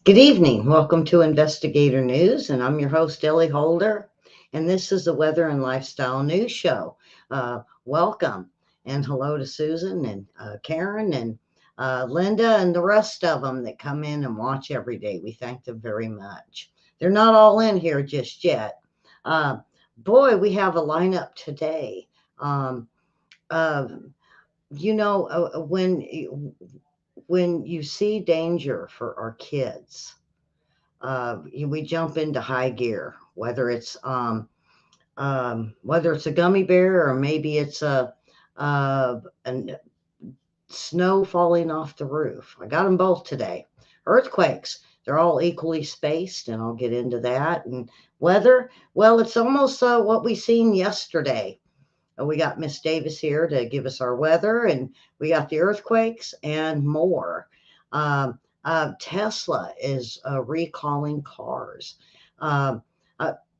Good evening. Welcome to Investigator News, and I'm your host, Ellie Holder, and this is the Weather and Lifestyle News Show. Welcome, and hello to Susan and Karen and Linda and the rest of them that come in and watch every day. We thank them very much. They're not all in here just yet. Uh, Boy, we have a lineup today. Um, uh, when you see danger for our kids, we jump into high gear, whether it's a gummy bear or maybe it's a snow falling off the roof. I got them both today. Earthquakes, they're all equally spaced, and I'll get into that. And weather, well, it's almost what we seen yesterday. We got Miss Davis here to give us our weather, and we got the earthquakes and more. Tesla is recalling cars. Um,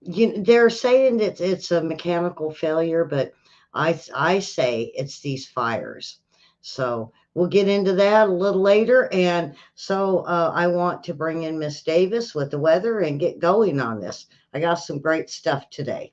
they're saying that it's a mechanical failure, but I say it's these fires. So we'll get into that a little later. And so I want to bring in Miss Davis with the weather and get going on this. I got some great stuff today.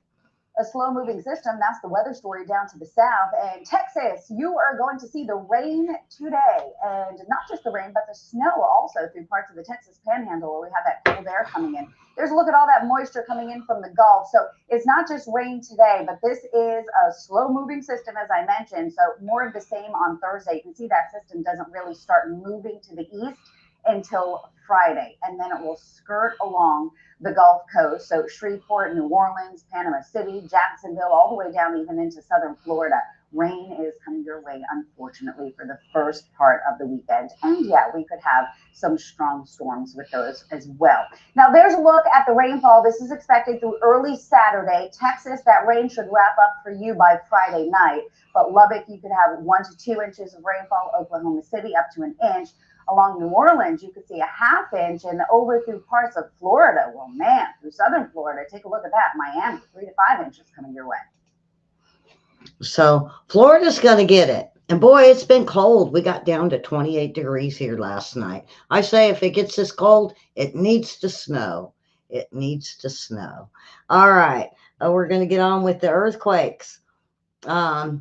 A slow moving system. That's the weather story down to the south. And Texas, you are going to see the rain today. And not just the rain, but the snow also through parts of the Texas panhandle where we have that cold air coming in. There's a look at all that moisture coming in from the Gulf. So it's not just rain today, but this is a slow moving system, as I mentioned. So more of the same on Thursday. You can see that system doesn't really start moving to the east until Friday, and then it will skirt along the Gulf Coast. So Shreveport, New Orleans, Panama City, Jacksonville, all the way down even into southern Florida. Rain is coming your way, unfortunately, for the first part of the weekend. And yeah, we could have some strong storms with those as well. Now, there's a look at the rainfall. This is expected through early Saturday. Texas, that rain should wrap up for you by Friday night. But Lubbock, you could have 1 to 2 inches of rainfall. Oklahoma City, up to an inch. Along New Orleans, you could see a half inch, and over through parts of Florida. Well, man, through southern Florida, take a look at that. Miami, 3 to 5 inches coming your way. So Florida's going to get it. And boy, it's been cold. We got down to 28 degrees here last night. I say if it gets this cold, it needs to snow. It needs to snow. All right. We're going to get on with the earthquakes. Oh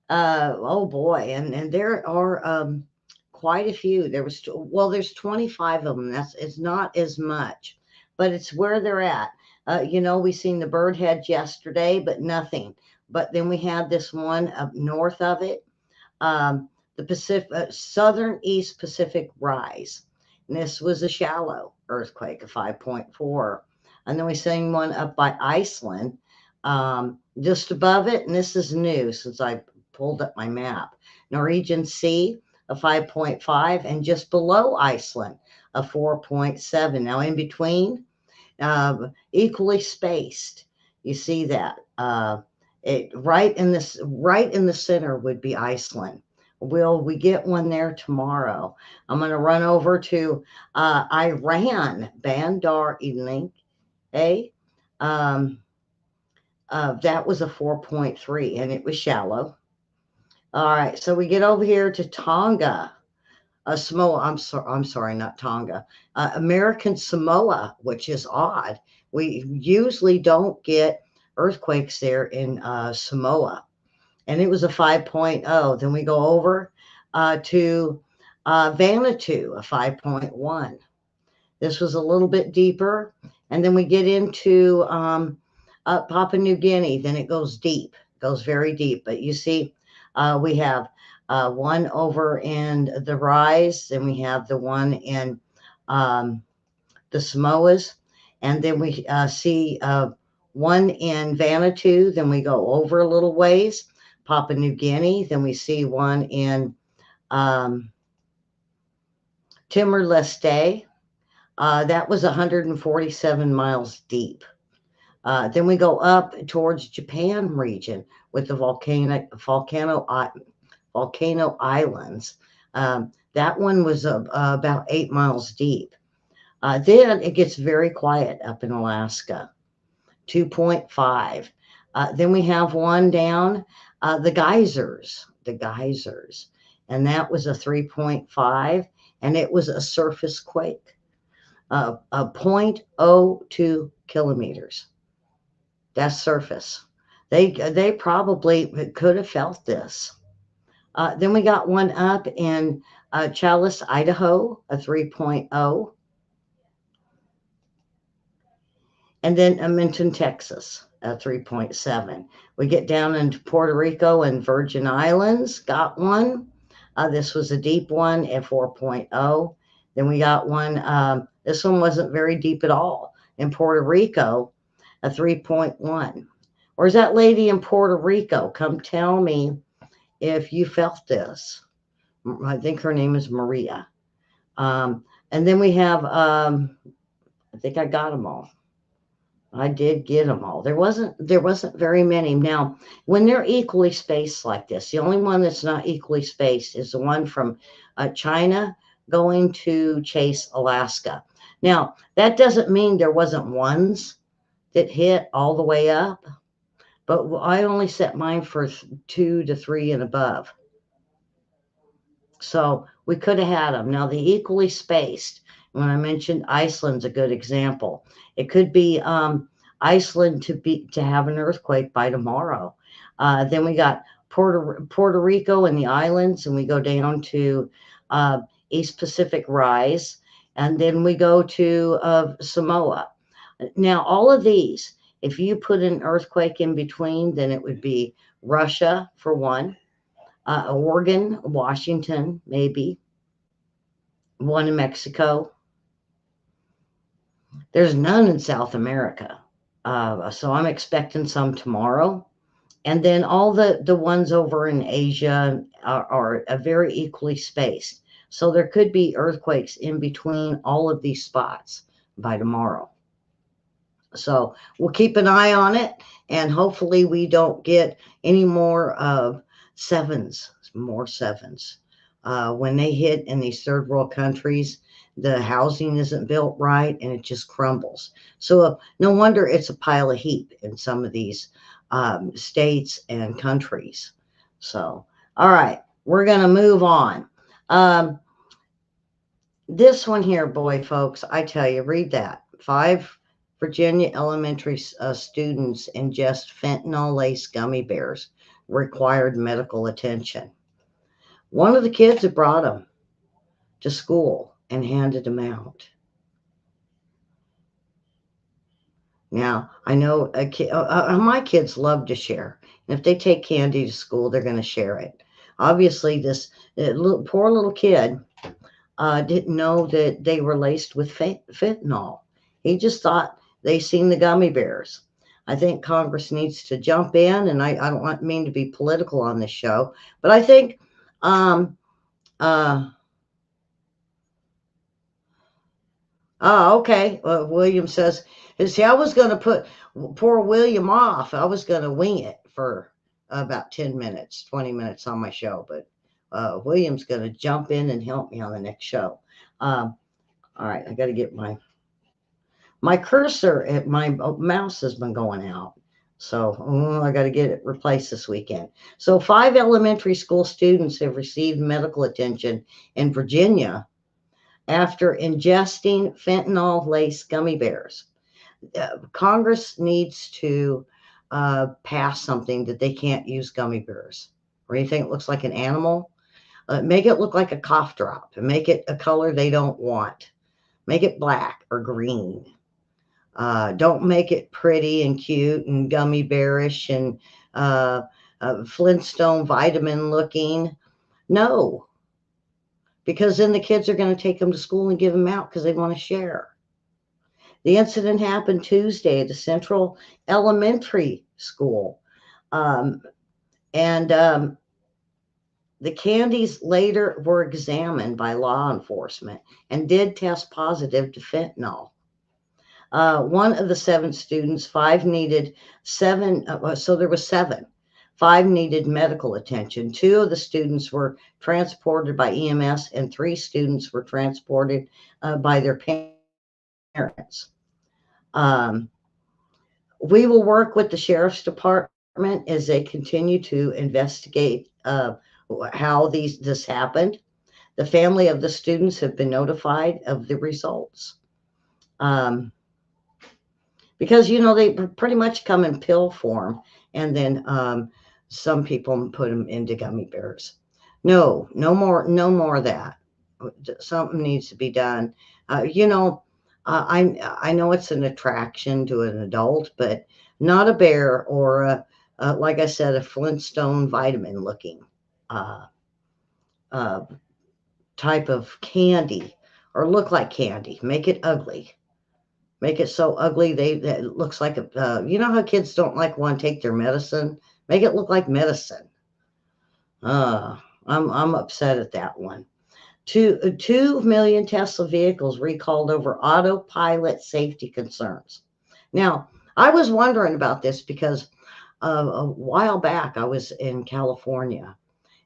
boy. And there are quite a few. There's 25 of them. It's not as much, but it's where they're at. We seen the bird heads yesterday, but nothing. But then we had this one up north of it, the Southern East Pacific Rise. And this was a shallow earthquake, a 5.4. And then we seen one up by Iceland, just above it. And this is new since I pulled up my map. Norwegian Sea, a 5.5, and just below Iceland, a 4.7. Now in between, equally spaced. You see that. Right in the center would be Iceland. Will we get one there tomorrow? I'm going to run over to Iran, Bandar Elink. That was a 4.3, and it was shallow. All right, so we get over here to Tonga, Samoa. I'm sorry, not Tonga. American Samoa, which is odd. We usually don't get earthquakes there in Samoa, and it was a 5.0. Then we go over to Vanuatu, a 5.1. This was a little bit deeper, and then we get into Papua New Guinea. Then it goes deep, goes very deep. But you see, we have one over in the Rise, then we have the one in the Samoas, and then we see one in Vanuatu. Then we go over a little ways, Papua New Guinea. Then we see one in Timor-Leste. That was 147 miles deep. Then we go up towards Japan region with the volcano islands. That one was about 8 miles deep. Then it gets very quiet up in Alaska, 2.5. Then we have one down the geysers, and that was a 3.5, and it was a surface quake. .02 kilometers. That's surface. They probably could have felt this. Then we got one up in Chalice, Idaho, a 3.0, and then Minton, Texas, a 3.7. We get down into Puerto Rico and Virgin Islands, got one. This was a deep one at 4.0. Then we got one, this one wasn't very deep at all, in Puerto Rico, a 3.1. Where's that lady in Puerto Rico? Come tell me if you felt this. I think her name is Maria. And then we have, I think I got them all. I did get them all. There wasn't very many. Now, when they're equally spaced like this, the only one that's not equally spaced is the one from China going to Chase, Alaska. Now, that doesn't mean there wasn't ones that hit all the way up, but I only set mine for 2 to 3 and above. So we could have had them. Now, the equally spaced, when I mentioned Iceland's a good example. It could be Iceland to have an earthquake by tomorrow. Then we got Puerto Rico and the islands, and we go down to East Pacific Rise, and then we go to Samoa. Now, all of these, if you put an earthquake in between, then it would be Russia for one, Oregon, Washington, maybe one in Mexico. There's none in South America. So I'm expecting some tomorrow. And then all the ones over in Asia are very equally spaced. So there could be earthquakes in between all of these spots by tomorrow. So we'll keep an eye on it, and hopefully we don't get any more of more sevens. When they hit in these third world countries, the housing isn't built right and it just crumbles. So no wonder it's a pile of heap in some of these states and countries. So, all right, we're going to move on. This one here, boy, folks, I tell you, read that. 5 Virginia elementary students ingest fentanyl-laced gummy bears, required medical attention. One of the kids had brought them to school and handed them out. Now, I know my kids love to share. And if they take candy to school, they're going to share it. Obviously, this poor little kid didn't know that they were laced with fentanyl. He just thought they seen the gummy bears. I think Congress needs to jump in, and I don't mean to be political on this show, but I think okay. William says, see, I was going to put poor William off. I was going to wing it for about 10 minutes, 20 minutes on my show, but William's going to jump in and help me on the next show. All right, I got to get my cursor at my mouse has been going out. So I got to get it replaced this weekend. So 5 elementary school students have received medical attention in Virginia after ingesting fentanyl-laced gummy bears. Congress needs to pass something that they can't use gummy bears or anything that looks like an animal. Make it look like a cough drop and make it a color they don't want. Make it black or green. Don't make it pretty and cute and gummy bearish and Flintstone vitamin looking. No, because then the kids are going to take them to school and give them out because they want to share. The incident happened Tuesday at the Central Elementary School. The candies later were examined by law enforcement and did test positive to fentanyl. One of the 7 students, 5 needed 7, so there was 7. 5 needed medical attention. 2 of the students were transported by EMS, and 3 students were transported by their parents. We will work with the Sheriff's Department as they continue to investigate how this happened. The family of the students have been notified of the results. Um, because they pretty much come in pill form, and then some people put them into gummy bears. No, no more, no more of that. Something needs to be done. I know it's an attraction to an adult, but not a bear or like I said, a Flintstone vitamin looking uh, uh, type of candy, or look like candy. Make it ugly. Make it so ugly that it looks like a. How kids don't like want to take their medicine. Make it look like medicine. Uh, I'm upset at that one. 2 million Tesla vehicles recalled over autopilot safety concerns. Now, I was wondering about this because a while back I was in California,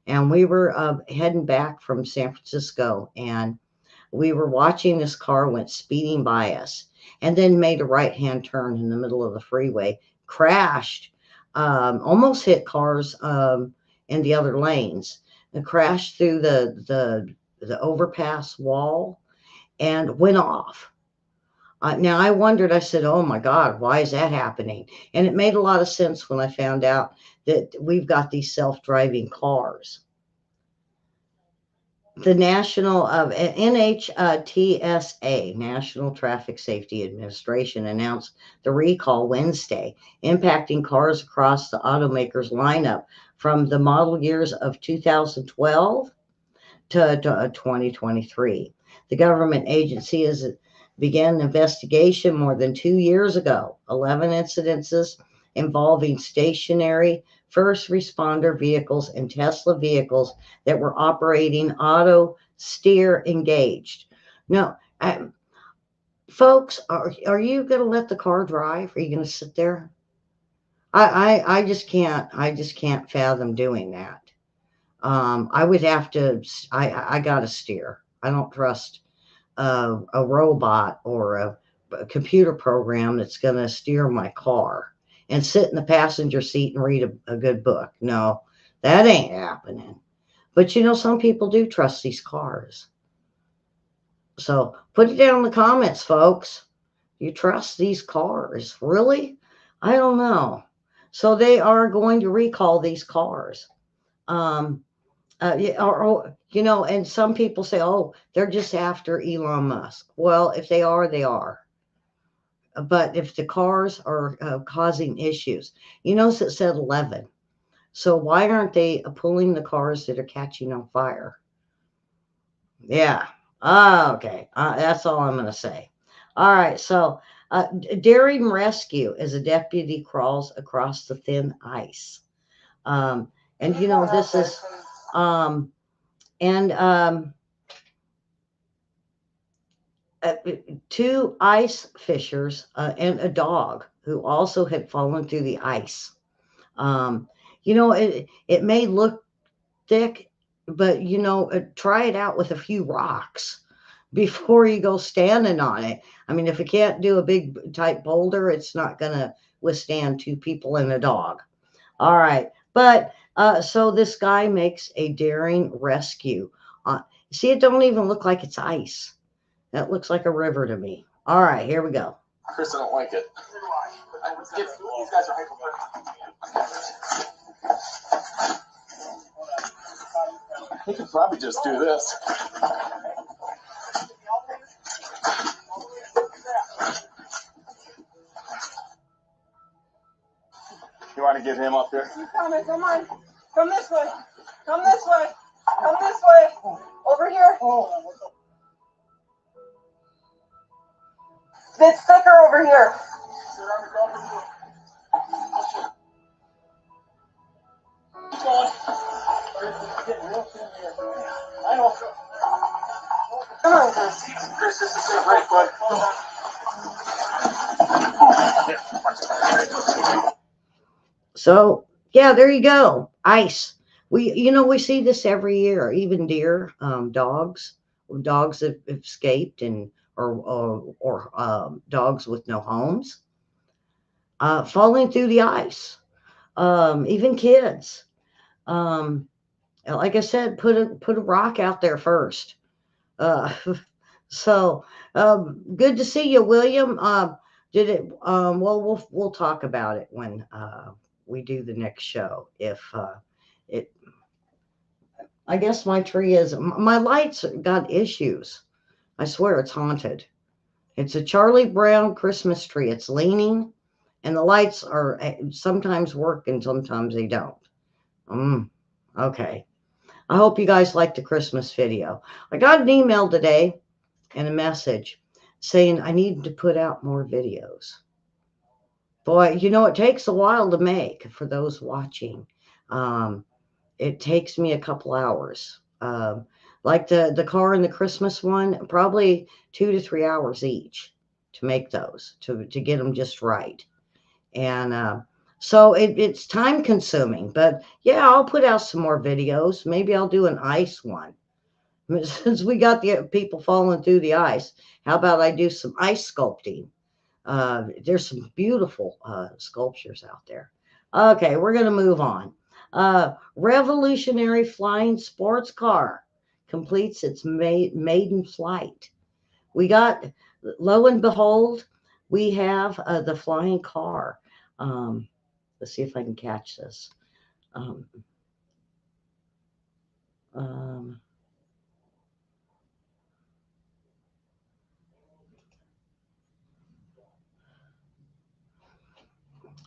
and we were heading back from San Francisco, and we were watching this car went speeding by us, and then made a right hand turn in the middle of the freeway, crashed, almost hit cars in the other lanes, and crashed through the overpass wall and went off. Now I wondered, I said, oh my God, why is that happening? And it made a lot of sense when I found out that we've got these self-driving cars. The National of NHTSA, National Traffic Safety Administration, announced the recall Wednesday, impacting cars across the automaker's lineup from the model years of 2012 to 2023. The government agency has began an investigation more than 2 years ago. 11 incidences involving stationary first responder vehicles and Tesla vehicles that were operating auto steer engaged. No, folks, are you going to let the car drive? Are you going to sit there? I just can't. I just can't fathom doing that. I would have to. I got to steer. I don't trust a robot or a computer program that's going to steer my car and sit in the passenger seat and read a good book. No, that ain't happening. But some people do trust these cars. So put it down in the comments, folks. You trust these cars? Really? I don't know. So they are going to recall these cars. Um, yeah, and some people say, oh, they're just after Elon Musk. Well, if they are, they are. But if the cars are causing issues, it said 11. So why aren't they pulling the cars that are catching on fire? Yeah. Okay. That's all I'm going to say. All right. So, daring rescue as a deputy crawls across the thin ice. Um, and, this is, and, uh, two ice fishers and a dog who also had fallen through the ice. Um, it may look thick, but try it out with a few rocks before you go standing on it. I mean, if it can't do a big type boulder, it's not going to withstand two people and a dog. All right, but so this guy makes a daring rescue. See, it don't even look like it's ice. That looks like a river to me. All right, here we go. Chris, I don't like it. These guys are he could probably just do this. You want to get him up here? Come on. Come this way. Come this way. Come this way. Over here. It's thicker over here. Keep going. I know. Come on, Chris. Chris, this is great, bud. So yeah, there you go. Ice. We see this every year. Even deer, dogs have escaped, and or dogs with no homes, falling through the ice. Even kids. Um, like I said, put a rock out there first. Uh, So good to see you, William. Did it? Well, we'll talk about it when we do the next show. If it, I guess my tree is my lights got issues. I swear it's haunted. It's a Charlie Brown Christmas tree. It's leaning, and the lights are sometimes work and sometimes they don't. Mm, okay. I hope you guys liked the Christmas video. I got an email today and a message saying I need to put out more videos. Boy, it takes a while to make for those watching. Um, it takes me a couple hours. Like the car and the Christmas one, probably 2 to 3 hours each to make those to get them just right. And so it's time consuming. But yeah, I'll put out some more videos. Maybe I'll do an ice one. Since we got the people falling through the ice, how about I do some ice sculpting? There's some beautiful sculptures out there. Okay, we're going to move on. Revolutionary flying sports car completes its maiden flight. We got, lo and behold, we have the flying car. Um, let's see if I can catch this. Um, um,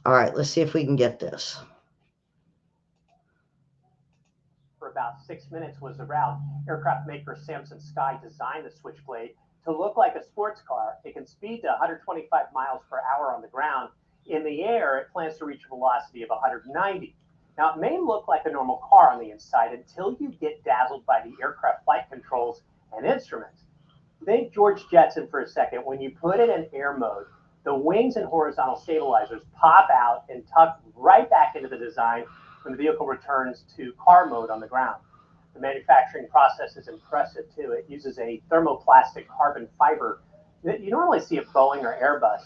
all right, let's see if we can get this. For about 6 minutes was the route. Aircraft maker Samson Sky designed the Switchblade to look like a sports car. It can speed to 125 miles per hour on the ground. In the air, it plans to reach a velocity of 190. Now, it may look like a normal car on the inside until you get dazzled by the aircraft flight controls and instruments. Think George Jetson for a second. When you put it in air mode, the wings and horizontal stabilizers pop out and tuck right back into the design when the vehicle returns to car mode on the ground. The manufacturing process is impressive too. It uses a thermoplastic carbon fiber that you normally see at Boeing or Airbus.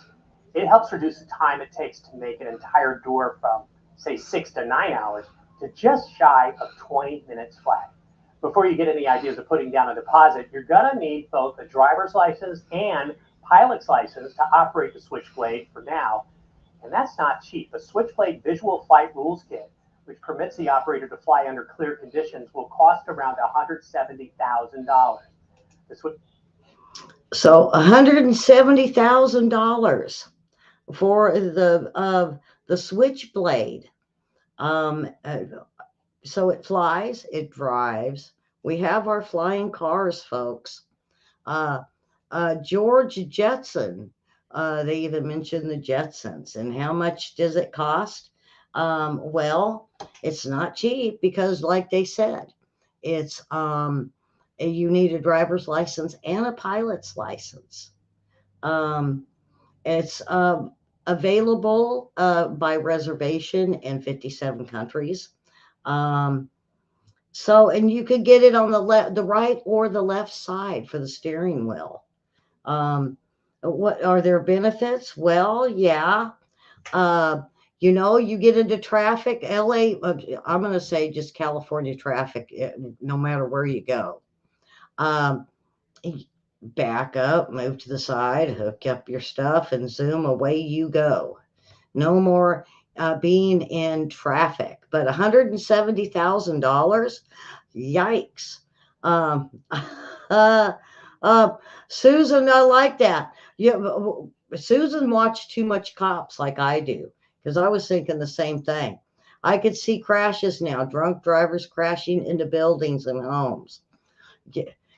It helps reduce the time it takes to make an entire door from, say, 6 to 9 hours to just shy of 20 minutes flat. Before you get any ideas of putting down a deposit, you're going to need both a driver's license and pilot's license to operate the Switchblade for now. And that's not cheap. The Switchblade Visual Flight Rules Kit, which permits the operator to fly under clear conditions, will cost around $170,000. So $170,000 for the Switchblade. Um, uh, so it flies, it drives. We have our flying cars, folks. Uh, George Jetson. They even mentioned the Jetsons. And how much does it cost? Well, it's not cheap because, like they said, it's you need a driver's license and a pilot's license. Um, it's available by reservation in 57 countries. Um, and you could get it on the right or the left side for the steering wheel. What are their benefits? Well, yeah. You get into traffic, LA, I'm going to say just California traffic, no matter where you go. Um, Back up, move to the side, hook up your stuff, and zoom, away you go. No more being in traffic. But $170,000, yikes. Um, uh, Susan, I like that. Susan watched too much Cops like I do, because I was thinking the same thing. I could see crashes now, drunk drivers crashing into buildings and homes.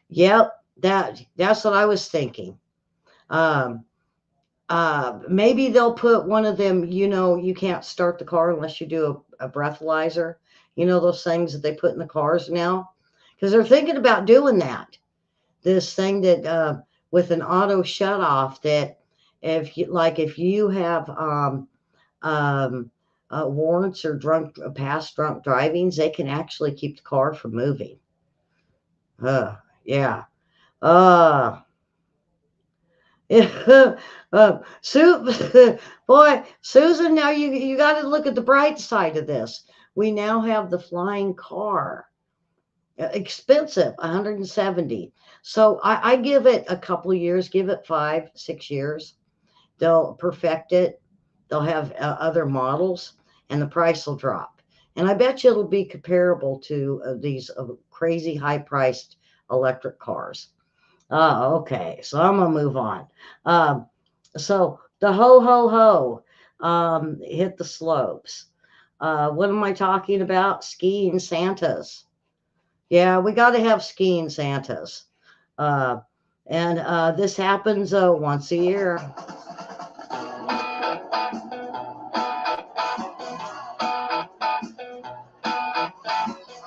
Yep, that's what I was thinking. Um, Maybe they'll put one of them, you can't start the car unless you do a breathalyzer. Those things that they put in the cars now, because they're thinking about doing that. This thing that with an auto shut off, that if you have warrants or past drunk drivings, they can actually keep the car from moving. Yeah. Uh, Boy, Susan, now you got to look at the bright side of this. We now have the flying car. Expensive, 170. So I give it a couple of years, give it 5, 6 years. They'll perfect it. They'll have other models, and the price will drop. And I bet you it'll be comparable to these crazy high priced electric cars. Okay. So I'm gonna move on. Um, so the ho ho ho hit the slopes. What am I talking about? Skiing Santas. Yeah, we got to have skiing Santas. Uh, and this happens once a year.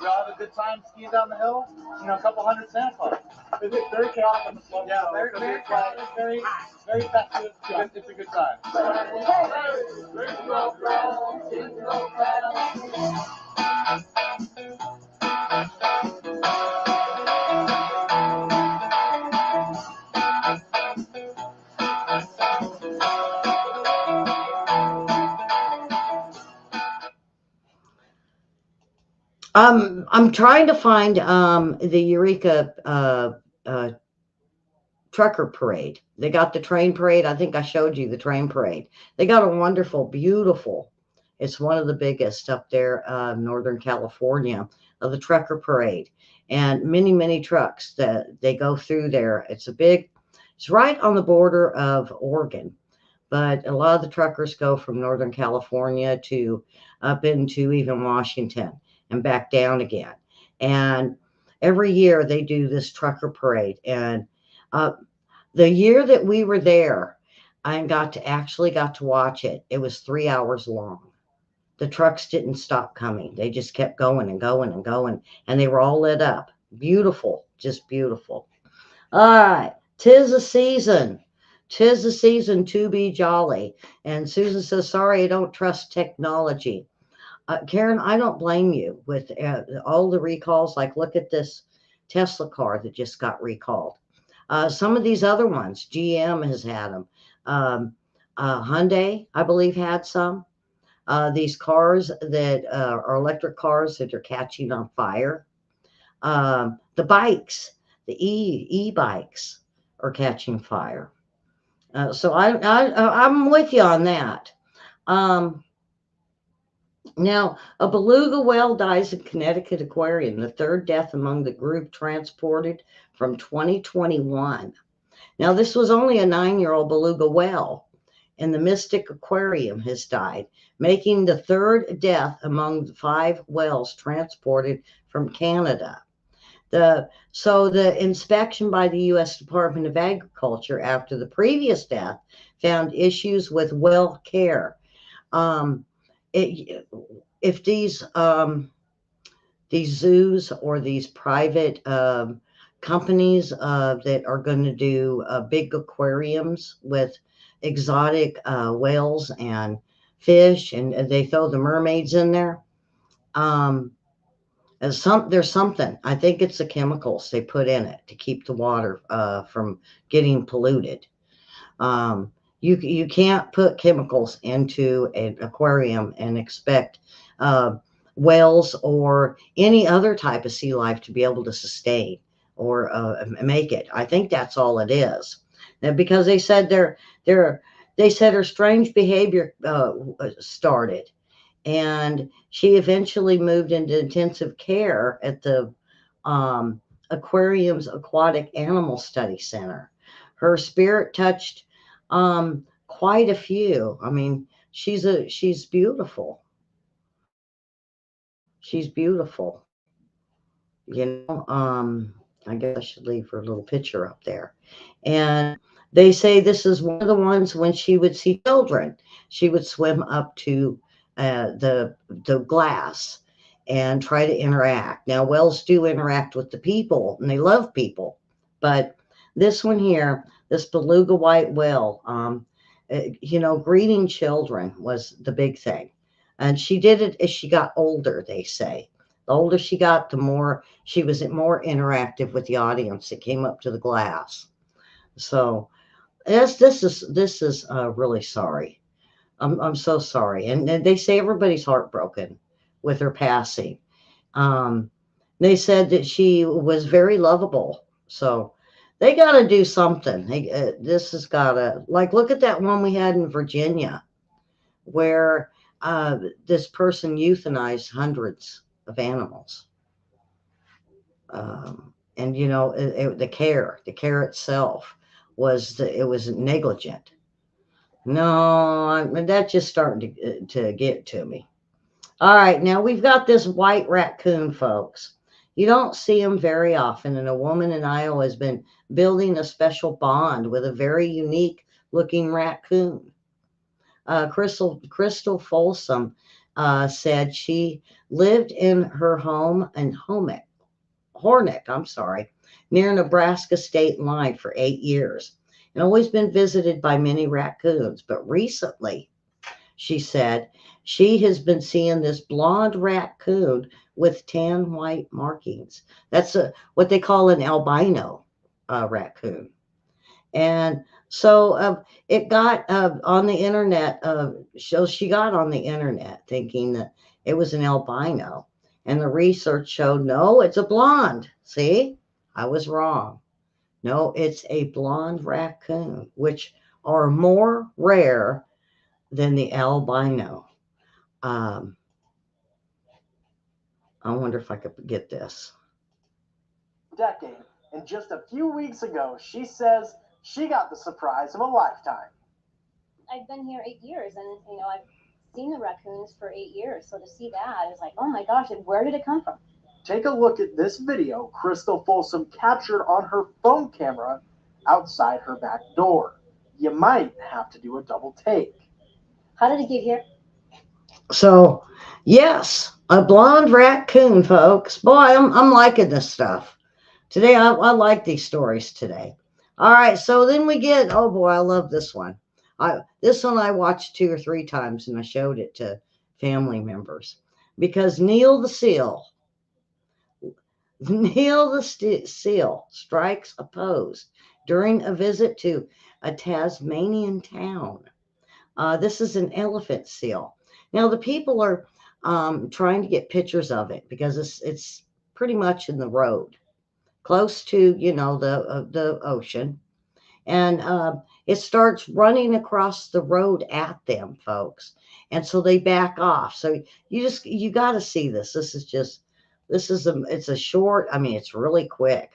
We all have a good time skiing down the hill. You know, a couple hundred Santa Claus. Is it very chaotic on the slope? Yeah, very, very chaotic, very, very festive. It's a good time. I'm trying to find the Eureka uh, trucker parade. They got the train parade. I think I showed you the train parade. They got a wonderful, beautiful. It's one of the biggest up there, Northern California, of the trucker parade, and many, many trucks that they go through there. It's a big. It's right on the border of Oregon, but a lot of the truckers go from Northern California to up into even Washington and back down again. And every year they do this trucker parade. And uh, the year that we were there, I got to watch it. It was 3 hours long. The trucks didn't stop coming. They just kept going and going and going, and they were all lit up. Beautiful, just beautiful. All right, 'tis the season. 'Tis the season to be jolly. And Susan says, sorry, I don't trust technology. Karen, I don't blame you with all the recalls. Like, look at this Tesla car that just got recalled. Some of these other ones, GM has had them. Hyundai, I believe, had some. These cars that are electric cars that are catching on fire. The bikes, the e-bikes are catching fire. So I'm with you on that. Um, Now, a beluga whale dies in Connecticut aquarium, the third death among the group transported from 2021. Now, this was only a 9-year-old beluga whale, and the Mystic Aquarium has died, making the third death among the 5 whales transported from Canada. The inspection by the U.S. Department of Agriculture after the previous death found issues with whale care. Um, it, if these zoos or these private companies that are going to do big aquariums with exotic whales and fish, and they throw the mermaids in there. Um, there's something. I think it's the chemicals they put in it to keep the water from getting polluted. Um, you can't put chemicals into an aquarium and expect uh, whales or any other type of sea life to be able to sustain or make it. I think that's all it is. Now, because they said her strange behavior started, and she eventually moved into intensive care at the um, aquarium's aquatic animal study center. Her spirit touched quite a few. I mean, she's beautiful. She's beautiful. I guess I should leave her little picture up there. And they say this is one of the ones when she would see children, she would swim up to the glass and try to interact. Now, whales do interact with the people, and they love people, but this one here, this beluga white whale, greeting children was the big thing. And she did it as she got older, they say. The older she got, the more she was more interactive with the audience that came up to the glass. So this is really sorry. I'm so sorry. And they say everybody's heartbroken with her passing. Um, They said that she was very lovable. So they got to do something. This has got to, like, look at that one we had in Virginia where this person euthanized hundreds of animals. And the care itself it was negligent. No, that's just starting to get to me. All right, now we've got this white raccoon, folks. You don't see them very often, and a woman in Iowa has been building a special bond with a very unique looking raccoon. Crystal Folsom said she lived in her home in Hornick, I'm sorry, near Nebraska state line for 8 years, and always been visited by many raccoons. But recently, she said, she has been seeing this blonde raccoon with tan white markings. That's what they call an albino raccoon. And so it got on the internet. So she got on the internet thinking that it was an albino. And the research showed no, it's a blonde. See, I was wrong. No, it's a blonde raccoon, which are more rare than the albino. Um, I wonder if I could get this. Decade, and just a few weeks ago, she says she got the surprise of a lifetime. I've been here 8 years, and I've seen the raccoons for 8 years. So to see that, it's like, oh my gosh, and where did it come from? Take a look at this video Crystal Folsom captured on her phone camera outside her back door. You might have to do a double take. How did it get here? So, yes, a blonde raccoon, folks. Boy, I'm liking this stuff. Today, I like these stories today. All right, so then we get, oh boy, I love this one. This one I watched 2 or 3 times and I showed it to family members because Neil the Seal strikes a pose during a visit to a Tasmanian town. This is an elephant seal. Now the people are trying to get pictures of it because it's pretty much in the road, close to the ocean, and it starts running across the road at them, folks, and so they back off. So you got to see this. It's a short. I mean, it's really quick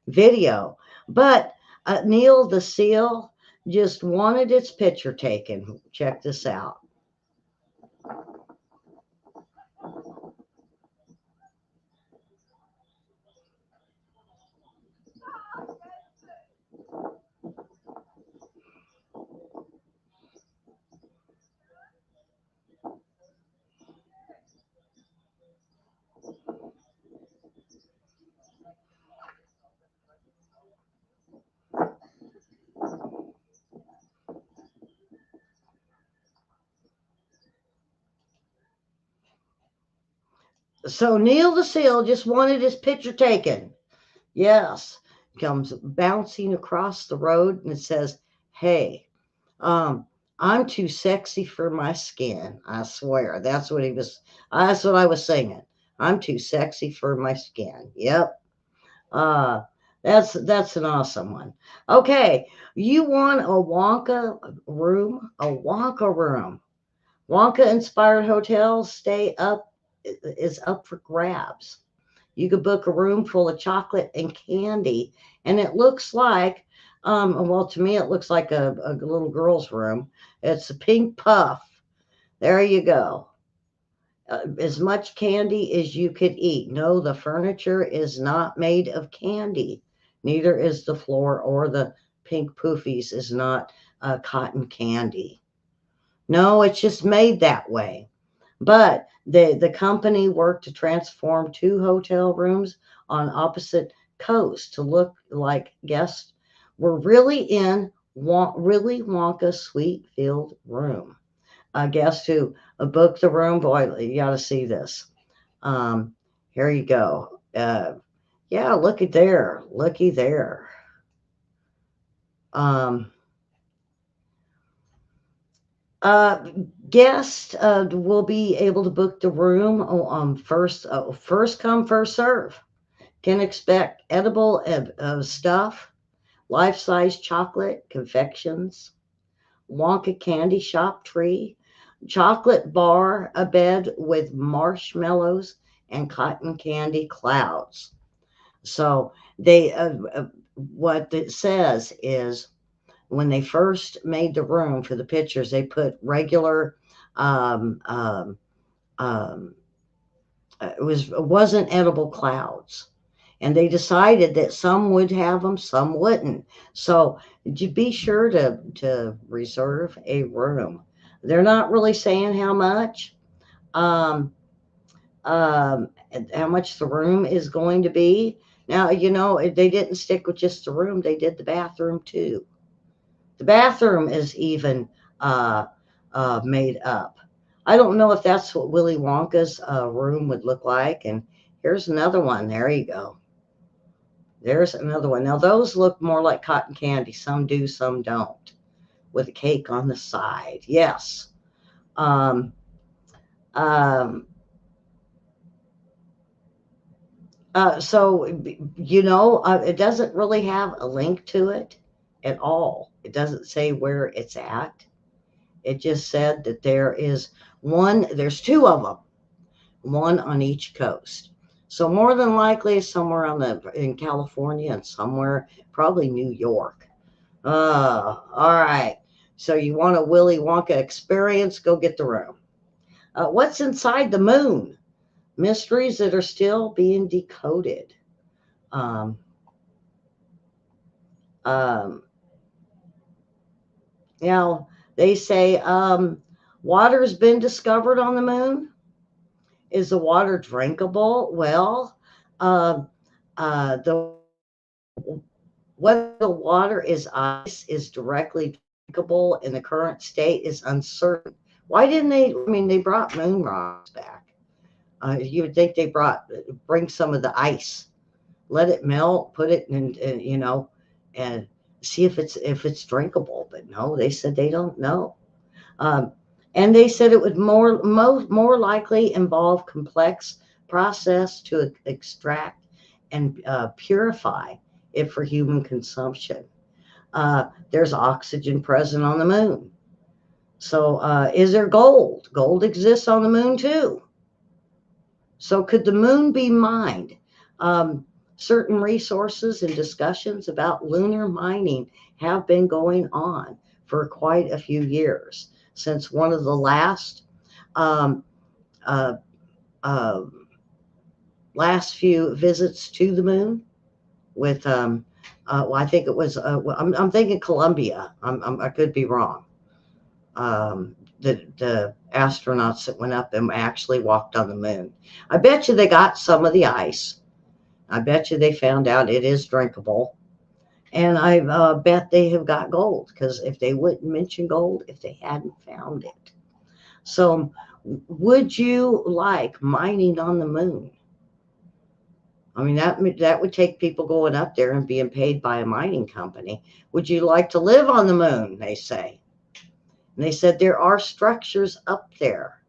video, but Neil the seal just wanted its picture taken. Check this out. So Neil the seal just wanted his picture taken. Yes, comes bouncing across the road and it says, "Hey, um, I'm too sexy for my skin." I swear, that's what he was. That's what I was singing. I'm too sexy for my skin. Yep. Uh, that's an awesome one. Okay, you want a Wonka room? A Wonka room. Wonka inspired hotels stay up is up for grabs. You could book a room full of chocolate and candy, and it looks like, well, to me, it looks like a little girl's room. It's a pink puff. There you go. As much candy as you could eat. No, the furniture is not made of candy. Neither is the floor or the pink poofies is not cotton candy. No, it's just made that way. But the company worked to transform 2 hotel rooms on opposite coasts to look like guests were really in really Wonka sweet filled room. Guests who booked the room, boy, you got to see this. Um, Here you go. Yeah, looky there. Um, Uh, Guests will be able to book the room first come, first serve. Can expect edible stuff, life-size chocolate, confections, Wonka candy shop tree, chocolate bar, a bed with marshmallows and cotton candy clouds. So what it says is when they first made the room for the pictures, they put regular um, um, um, it wasn't edible clouds, and they decided that some would have them, some wouldn't. So you be sure to reserve a room. They're not really saying how much, um, and how much the room is going to be. Now, they didn't stick with just the room; they did the bathroom too. The bathroom is even uh, made up. I don't know if that's what Willy Wonka's room would look like. And here's another one. There you go. There's another one. Now, those look more like cotton candy. Some do, some don't. With a cake on the side. Yes. Um, um, so, it doesn't really have a link to it at all. It doesn't say where it's at. It just said that there's two of them, one on each coast. So more than likely somewhere in California and somewhere, probably New York. All right. So you want a Willy Wonka experience? Go get the room. What's inside the moon? Mysteries that are still being decoded. Um, um, they say water's been discovered on the moon. Is the water drinkable? Well, uh, the whether the water is ice is directly drinkable in the current state is uncertain. Why didn't they? I mean, they brought moon rocks back. You would think they bring some of the ice, let it melt, put it in, and see if it's drinkable. But no, they said they don't know. Um, and they said it would more likely involve complex process to extract and purify it for human consumption. There's oxygen present on the moon. So is there gold? Gold exists on the moon too. So could the moon be mined? Um, Certain resources and discussions about lunar mining have been going on for quite a few years since one of the um, uh, uh, last few visits to the moon with well, I think it was I'm thinking Columbia. I could be wrong. The astronauts that went up and actually walked on the moon. I bet you they got some of the ice. I bet you they found out it is drinkable. And I bet they have got gold, because if they wouldn't mention gold if they hadn't found it. So, would you like mining on the moon? I mean, that would take people going up there and being paid by a mining company. Would you like to live on the moon? They say. And they said there are structures up there.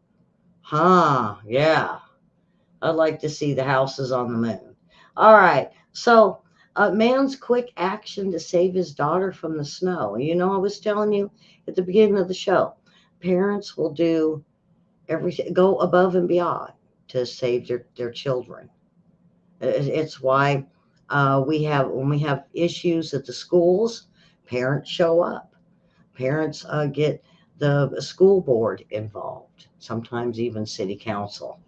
Huh, yeah. I'd like to see the houses on the moon. All right. So, a man's quick action to save his daughter from the snow. I was telling you at the beginning of the show, parents will do everything, go above and beyond to save their children. It's why when we have issues at the schools, parents show up. Parents get the school board involved, sometimes even city council.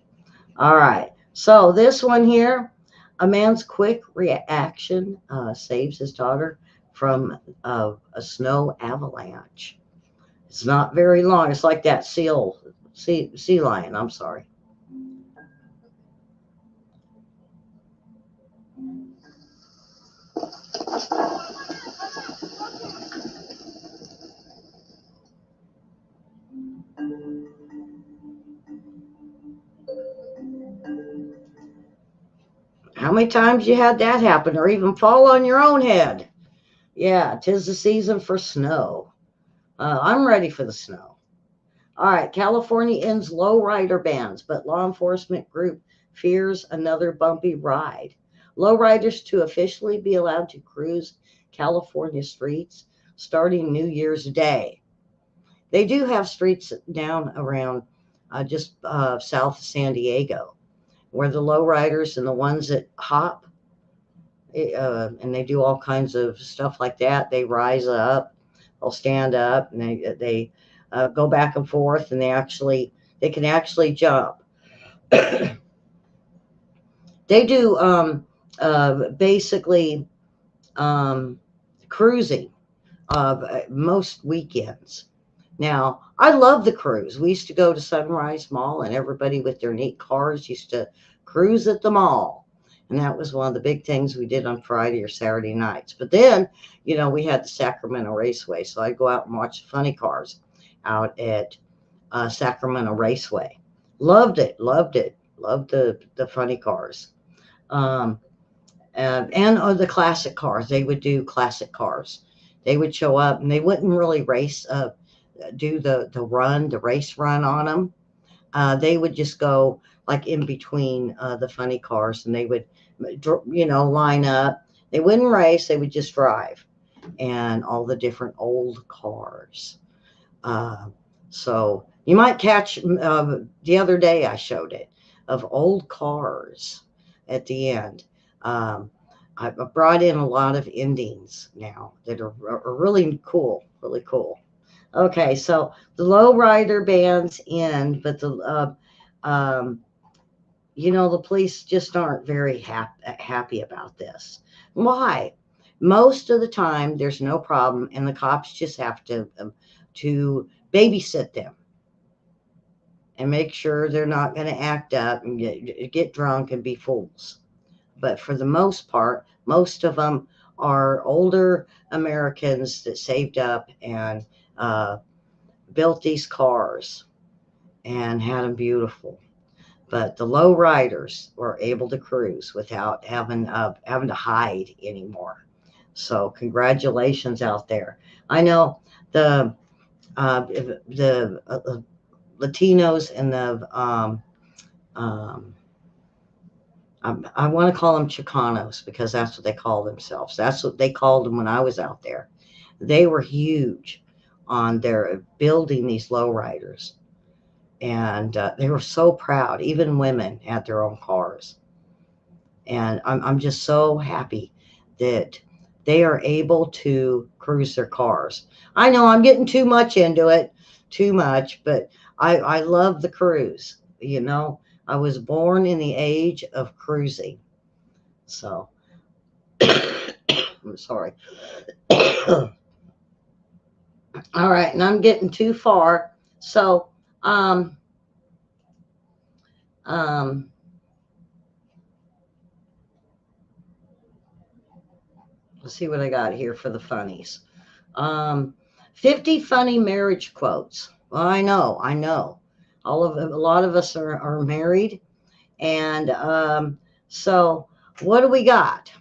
All right. So this one here, a man's quick reaction saves his daughter from a snow avalanche. It's not very long. It's like that sea lion. I'm sorry. How many times you had that happen, or even fall on your own head? Yeah, 'tis the season for snow. I'm ready for the snow. All right, California ends lowrider bans, but law enforcement group fears another bumpy ride. Lowriders to officially be allowed to cruise California streets starting New Year's Day. They do have streets down around just south of San Diego where the lowriders and the ones that hop and they do all kinds of stuff like that. They rise up, they'll stand up, and they go back and forth, and they can actually jump. They do basically um, cruising most weekends. Now, I love the cruise. We used to go to Sunrise Mall, and everybody with their neat cars used to cruise at the mall. And that was one of the big things we did on Friday or Saturday nights. But then, we had the Sacramento Raceway. So I'd go out and watch the funny cars out at Sacramento Raceway. Loved it, loved it. Loved the funny cars. Um, and the classic cars. They would do classic cars. They would show up and they wouldn't really do the race run on them. They would just go like in between the funny cars, and they would, line up. They wouldn't race; they would just drive, and all the different old cars. Uh, so you might catch the other day I showed it of old cars at the end. Um, I brought in a lot of endings now that are really cool, really cool. Okay, so the lowrider bans end, but um, the police just aren't very happy about this. Why? Most of the time, there's no problem, and the cops just have to babysit them and make sure they're not going to act up and get drunk and be fools. But for the most part, most of them are older Americans that saved up and uh, built these cars and had them beautiful. But the low riders were able to cruise without having to hide anymore. So congratulations out there. I know the Latinos and um, I want to call them Chicanos because that's what they call themselves. That's what they called them when I was out there. They were huge on their building these lowriders, and they were so proud. Even women had their own cars, and I'm just so happy that they are able to cruise their cars. I know I'm getting too much into it, too much, but I love the cruise. I was born in the age of cruising, so I'm sorry. All right, and I'm getting too far. So, um, um, let's see what I got here for the funnies. Um, 50 funny marriage quotes. Well, I know. A lot of us are married, and so what do we got?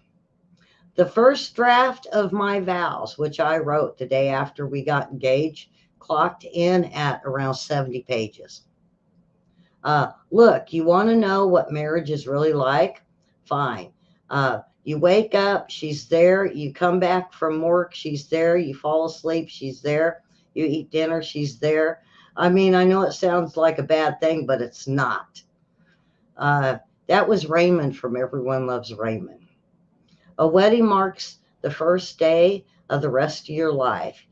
The first draft of my vows, which I wrote the day after we got engaged, clocked in at around 70 pages. Look, you want to know what marriage is really like? Fine. You wake up, she's there. You come back from work, she's there. You fall asleep, she's there. You eat dinner, she's there. I mean, I know it sounds like a bad thing, but it's not. That was Raymond from Everyone Loves Raymond. A wedding marks the first day of the rest of your life.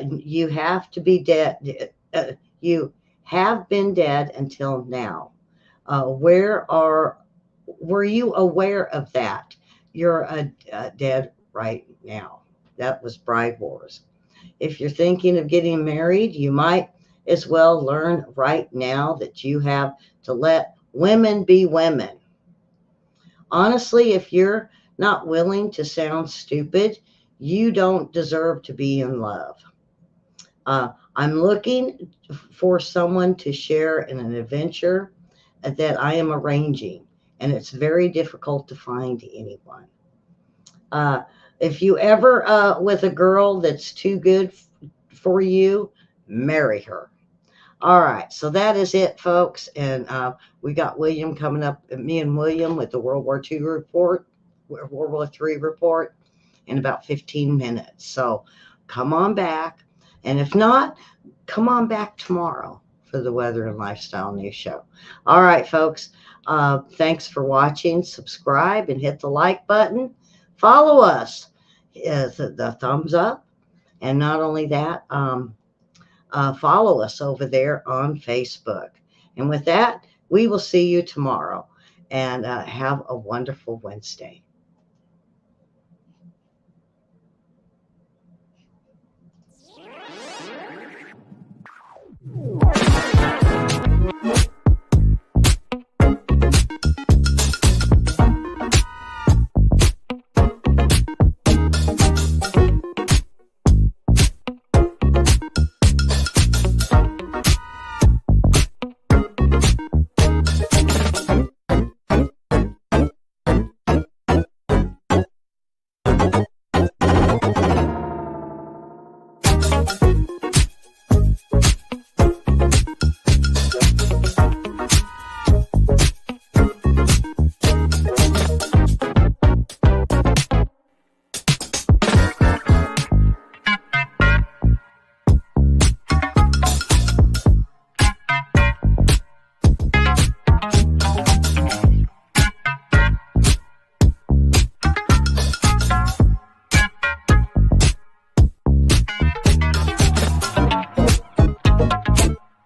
You have to be dead. You have been dead until now. Were you aware of that? You're dead right now. That was Bride Wars. If you're thinking of getting married, you might as well learn right now that you have to let women be women. Honestly, if you're not willing to sound stupid, you don't deserve to be in love. I'm looking for someone to share in an adventure that I am arranging, and it's very difficult to find anyone. Uh, if you ever with a girl that's too good for you, marry her. All right, so that is it, folks. And we got William coming up, me and William with the World War II report, World War III report in about 15 minutes. So come on back. And if not, come on back tomorrow for the Weather and Lifestyle News Show. All right, folks. Thanks for watching. Subscribe and hit the like button. Follow us. The thumbs up. And not only that, follow us over there on Facebook. And with that, we will see you tomorrow. And have a wonderful Wednesday.